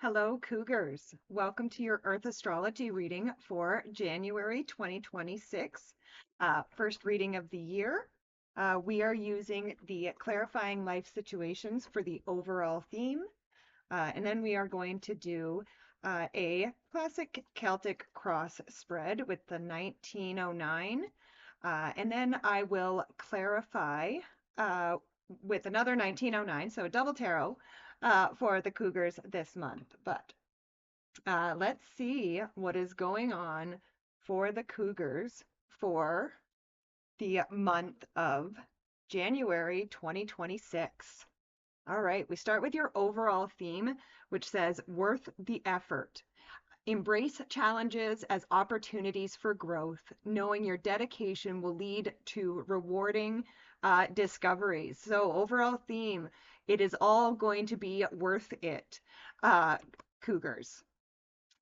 Hello, Cougars. Welcome to your Earth astrology reading for January 2026, first reading of the year. We are using the clarifying life situations for the overall theme, and then we are going to do a classic Celtic cross spread with the 1909, and then I will clarify uh, with another 1909, so a double tarot for the Cougars this month. But let's see what is going on for the Cougars for the month of January 2026. All right, we start with your overall theme, which says worth the effort. Embrace challenges as opportunities for growth, knowing your dedication will lead to rewarding discoveries. So, overall theme, it is all going to be worth it, uh, Cougars.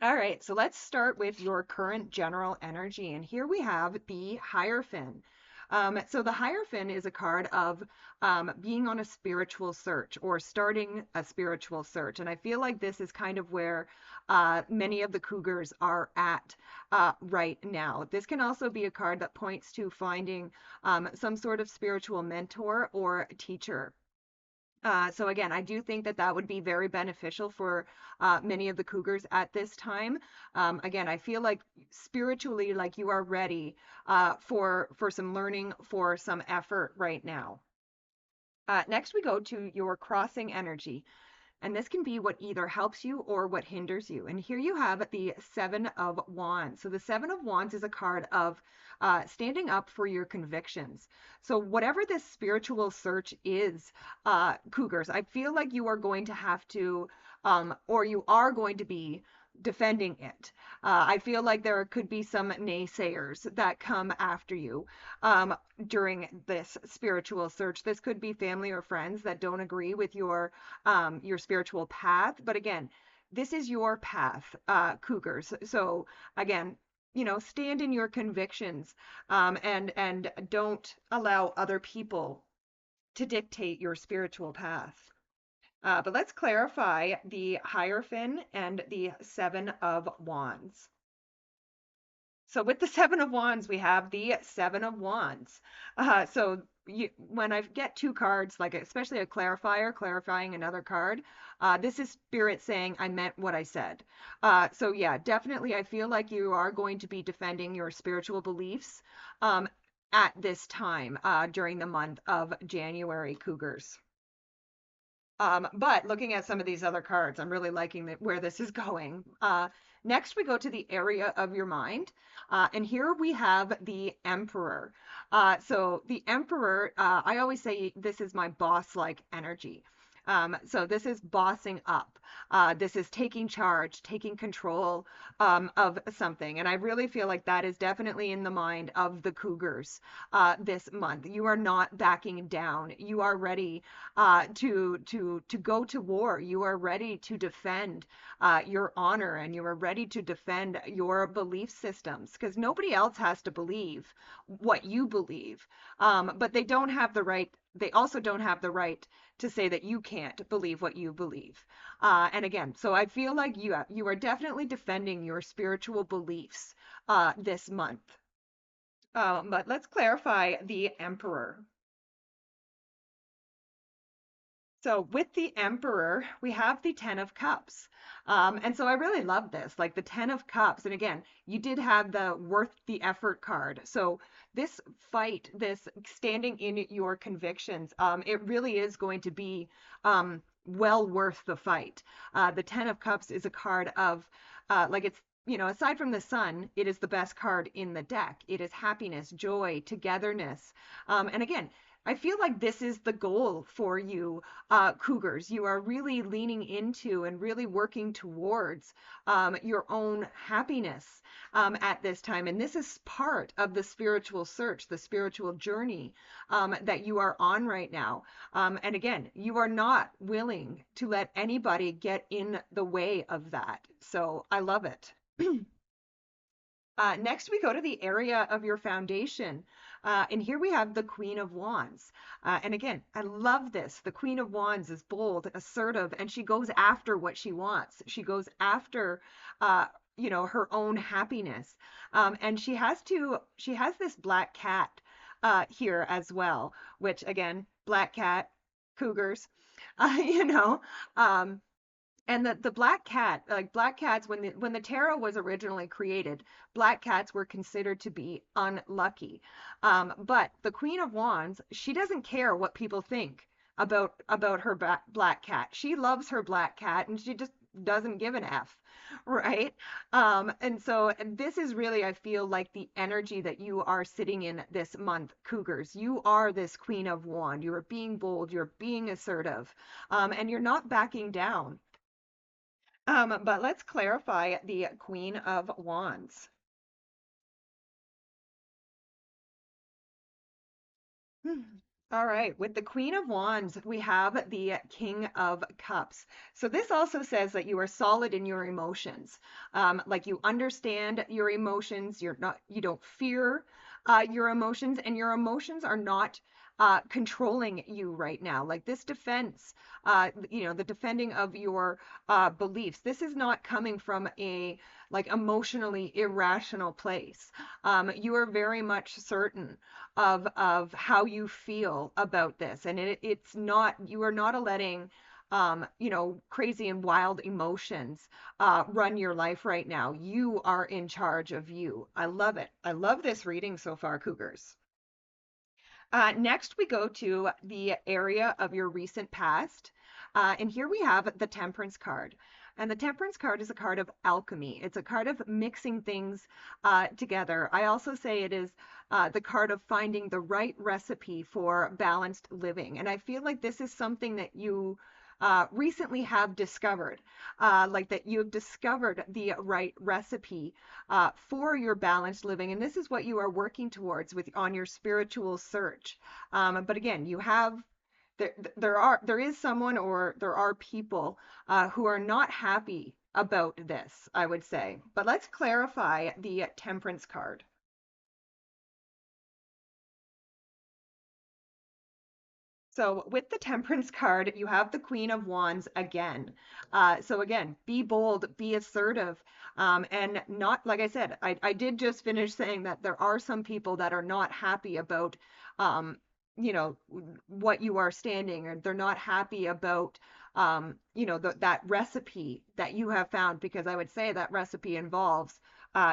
All right, so let's start with your current general energy. And here we have the Hierophant. So the Hierophant is a card of being on a spiritual search or starting a spiritual search. And I feel like this is kind of where many of the Cougars are at right now. This can also be a card that points to finding some sort of spiritual mentor or teacher. So again, I do think that that would be very beneficial for many of the Cougars at this time. Again, I feel like spiritually, like you are ready for some learning, for some effort right now. Next, we go to your crossing energy. And this can be what either helps you or what hinders you. And here you have the Seven of Wands. So the Seven of Wands is a card of standing up for your convictions. So whatever this spiritual search is, Cougars, I feel like you are going to have to, or you are going to be defending it. I feel like there could be some naysayers that come after you during this spiritual search. This could be family or friends that don't agree with your spiritual path. But again, this is your path, Cougars. So again, stand in your convictions, and don't allow other people to dictate your spiritual path. But let's clarify the Hierophant and the Seven of Wands. So with the Seven of Wands, we have the Seven of Wands. When I get two cards, like especially a clarifier, clarifying another card, this is Spirit saying, I meant what I said. So yeah, definitely, I feel like you are going to be defending your spiritual beliefs at this time during the month of January, Cougars. But looking at some of these other cards, I'm really liking where this is going. Next, we go to the area of your mind. And here we have the Emperor. So the Emperor, I always say this is my boss-like energy. So this is bossing up. This is taking charge, taking control of something. And I really feel like that is definitely in the mind of the Cougars this month. You are not backing down. You are ready to go to war. You are ready to defend your honor, and you are ready to defend your belief systems, because nobody else has to believe what you believe. But they don't have the right. They also don't have the right to say that you can't believe what you believe. And again, so I feel like you are definitely defending your spiritual beliefs this month. But let's clarify the Emperor. So with the Emperor, we have the Ten of Cups. And so I really love this, like the Ten of Cups. And again, you did have the worth the effort card. So this fight, this standing in your convictions, it really is going to be well worth the fight. The Ten of Cups is a card of, like it's, aside from the sun, it is the best card in the deck. It is happiness, joy, togetherness. And again, I feel like this is the goal for you, Cougars. You are really leaning into and really working towards your own happiness at this time. And this is part of the spiritual search, the spiritual journey that you are on right now. And again, you are not willing to let anybody get in the way of that. So I love it. Next, we go to the area of your foundation. And here we have the Queen of Wands. And again, I love this. The Queen of Wands is bold, assertive, and she goes after what she wants. She goes after, uh, her own happiness. And she has this black cat here as well, which again, black cat, cougars, you know, um, and the black cat, like black cats, when the tarot was originally created, black cats were considered to be unlucky. But the Queen of Wands, she doesn't care what people think about her black cat. She loves her black cat, and she just doesn't give an F, right? And this is really, I feel like the energy that you are sitting in this month, Cougars. You are this Queen of Wands. You are being bold. You're being assertive, and you're not backing down. But let's clarify the Queen of Wands. Hmm. All right, with the Queen of Wands, we have the King of Cups. So this also says that you are solid in your emotions. Like you understand your emotions, you don't fear your emotions, and your emotions are not controlling you right now. Like this defense, the defending of your beliefs. This is not coming from a like emotionally irrational place. You are very much certain of how you feel about this, and it's not, you are not letting crazy and wild emotions run your life right now. You are in charge of you. I love it. I love this reading so far, Cougars. Next, we go to the area of your recent past. And here we have the Temperance card. And the Temperance card is a card of alchemy. It's a card of mixing things together. I also say it is the card of finding the right recipe for balanced living. And I feel like this is something that you recently have discovered, like that you have discovered the right recipe for your balanced living, and this is what you are working towards with on your spiritual search. But again, you have there is someone or there are people who are not happy about this, I would say. But let's clarify the Temperance card. So with the Temperance card, you have the Queen of Wands again. So again, be bold, be assertive, and not, like I said, I did just finish saying that there are some people that are not happy about, um, you know, what you are standing, or they're not happy about, that recipe that you have found, because I would say that recipe involves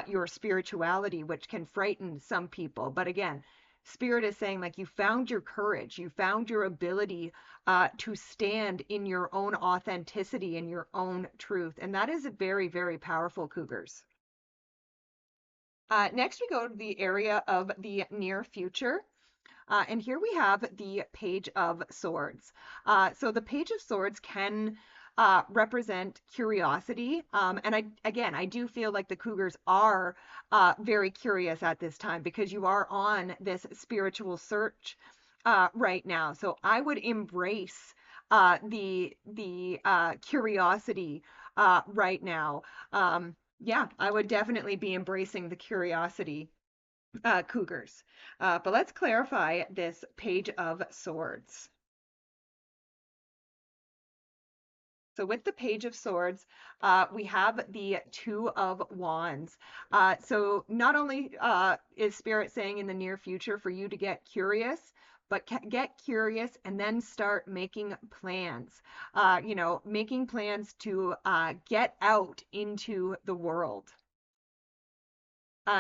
your spirituality, which can frighten some people. But again, Spirit is saying, like, you found your courage, you found your ability to stand in your own authenticity and your own truth. And that is very, very powerful, Cougars. Next, we go to the area of the near future. And here we have the Page of Swords. So the Page of Swords can represent curiosity. And I do feel like the Cougars are very curious at this time because you are on this spiritual search right now. So I would embrace the curiosity right now. Yeah, I would definitely be embracing the curiosity, Cougars. But let's clarify this Page of Swords. So with the Page of Swords, we have the Two of Wands. So not only is Spirit saying in the near future for you to get curious, but get curious and then start making plans. Making plans to get out into the world.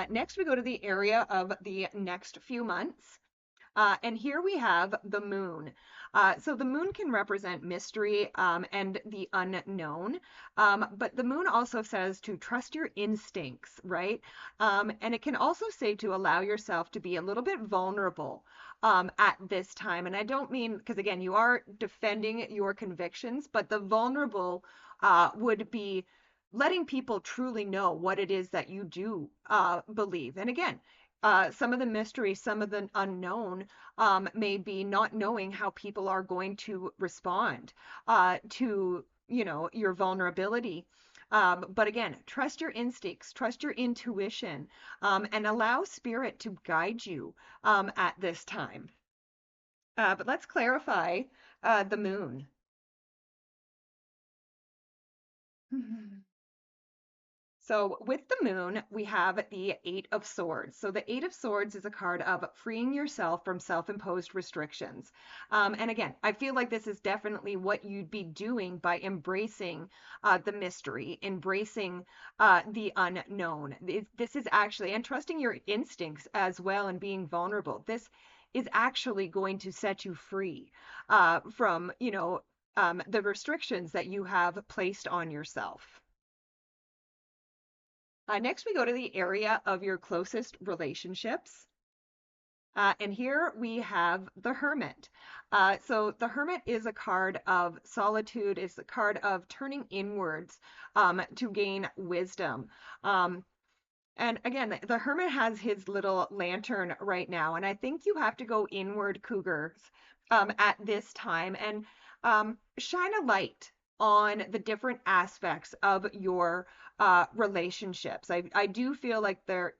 Next, we go to the area of the next few months. And here we have the moon. So the moon can represent mystery and the unknown. But the moon also says to trust your instincts, right? And it can also say to allow yourself to be a little bit vulnerable at this time. And I don't mean, because again, you are defending your convictions, but the vulnerable would be letting people truly know what it is that you do believe. And again, some of the mystery, some of the unknown may be not knowing how people are going to respond to, your vulnerability. But again, trust your instincts, trust your intuition, and allow spirit to guide you at this time. But let's clarify the moon. So with the moon, we have the Eight of Swords. So the Eight of Swords is a card of freeing yourself from self-imposed restrictions. And again, I feel like this is definitely what you'd be doing by embracing the mystery, embracing the unknown. This is actually, and trusting your instincts as well and being vulnerable. This is actually going to set you free from, the restrictions that you have placed on yourself. Next, we go to the area of your closest relationships. And here we have the Hermit. So the Hermit is a card of solitude, it's a card of turning inwards to gain wisdom. And again, the Hermit has his little lantern right now, and I think you have to go inward, Cougars, at this time and shine a light on the different aspects of your relationships. I do feel like there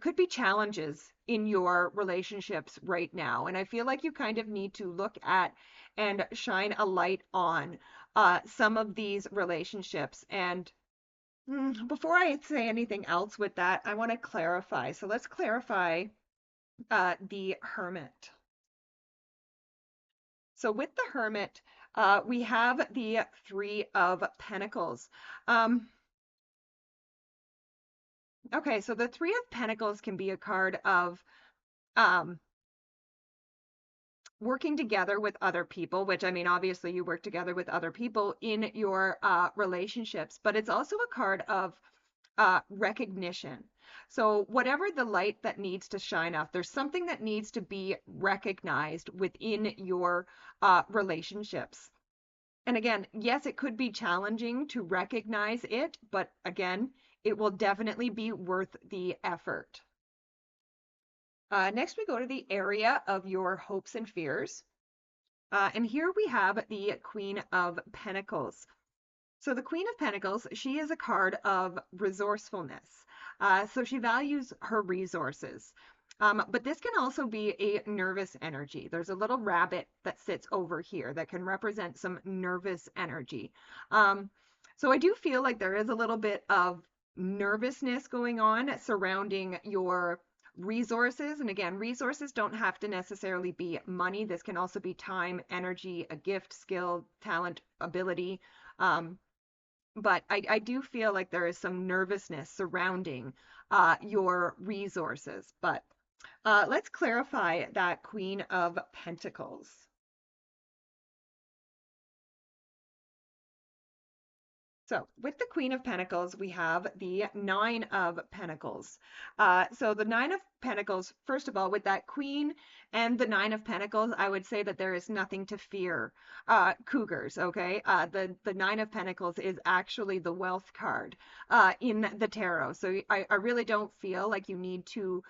could be challenges in your relationships right now, and I feel like you kind of need to look at and shine a light on some of these relationships. And before I say anything else with that, I want to clarify. So let's clarify the Hermit. So with the Hermit, we have the Three of Pentacles. Okay, so the Three of Pentacles can be a card of um, working together with other people, which I mean, obviously you work together with other people in your relationships, but it's also a card of recognition. So whatever the light that needs to shine up, there's something that needs to be recognized within your relationships. And again, yes, it could be challenging to recognize it, but again, it will definitely be worth the effort. Next, we go to the area of your hopes and fears. And here we have the Queen of Pentacles. So the Queen of Pentacles, she is a card of resourcefulness. So she values her resources. But this can also be a nervous energy. There's a little rabbit that sits over here that can represent some nervous energy. So I do feel like there is a little bit of nervousness going on surrounding your resources. And again, resources don't have to necessarily be money. This can also be time, energy, a gift, skill, talent, ability. But I do feel like there is some nervousness surrounding your resources. But let's clarify that Queen of Pentacles. So with the Queen of Pentacles, we have the Nine of Pentacles. So the Nine of Pentacles, first of all, with that Queen and the Nine of Pentacles, I would say that there is nothing to fear, Cougars, okay? The Nine of Pentacles is actually the wealth card in the tarot. So I really don't feel like you need to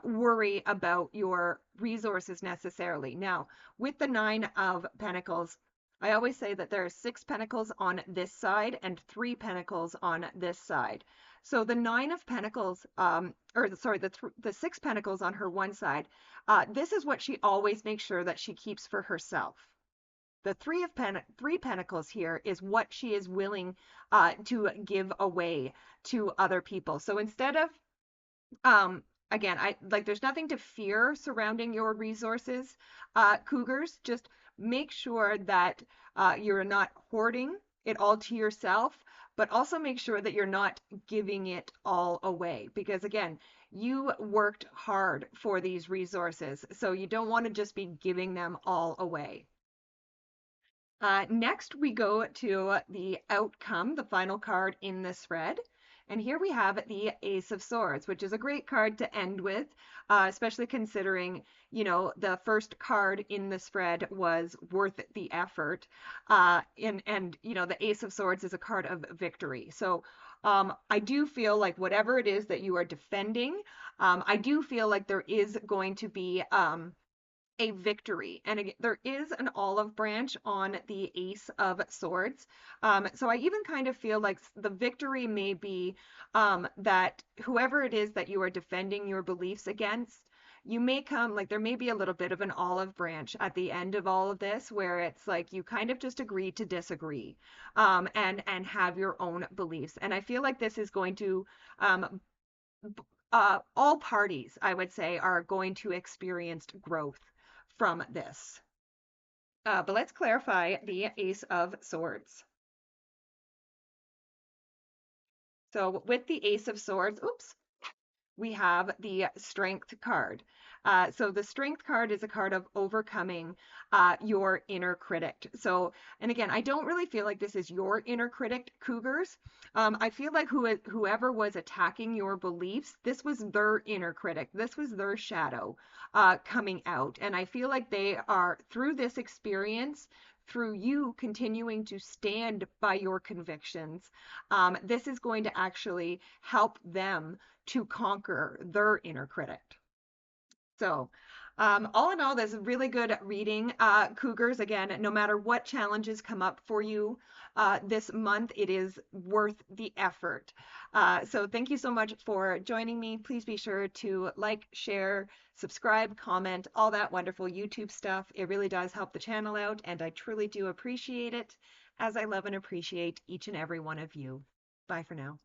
worry about your resources necessarily. Now, with the Nine of Pentacles, I always say that there are six pentacles on this side and three pentacles on this side. So the Nine of Pentacles, or sorry, the six pentacles on her one side, this is what she always makes sure that she keeps for herself. The three pentacles here is what she is willing to give away to other people. So instead of again, I like there's nothing to fear surrounding your resources, Cougars. Just make sure that you're not hoarding it all to yourself, but also make sure that you're not giving it all away. Because again, you worked hard for these resources, so you don't want to just be giving them all away. Next, we go to the outcome, the final card in the spread. And here we have the Ace of Swords, which is a great card to end with, especially considering, the first card in the spread was worth the effort. The Ace of Swords is a card of victory. So I do feel like whatever it is that you are defending, I do feel like there is going to be a victory. And again, there is an olive branch on the Ace of Swords. So I even kind of feel like the victory may be that whoever it is that you are defending your beliefs against, you may come, like there may be a little bit of an olive branch at the end of all of this where it's like you kind of just agree to disagree, and have your own beliefs. And I feel like this is going to um, all parties, I would say, are going to experience growth from this. But let's clarify the Ace of Swords. So with the Ace of Swords, oops, we have the Strength card. So the Strength card is a card of overcoming your inner critic. So, and again, I don't really feel like this is your inner critic, Cougars. I feel like whoever was attacking your beliefs, this was their inner critic. This was their shadow coming out. And I feel like they are, through this experience, through you continuing to stand by your convictions, this is going to actually help them to conquer their inner critic. So, all in all, this is really good reading. Cougars, again, no matter what challenges come up for you this month, it is worth the effort. So, thank you so much for joining me. Please be sure to like, share, subscribe, comment, all that wonderful YouTube stuff. It really does help the channel out, and I truly do appreciate it, as I love and appreciate each and every one of you. Bye for now.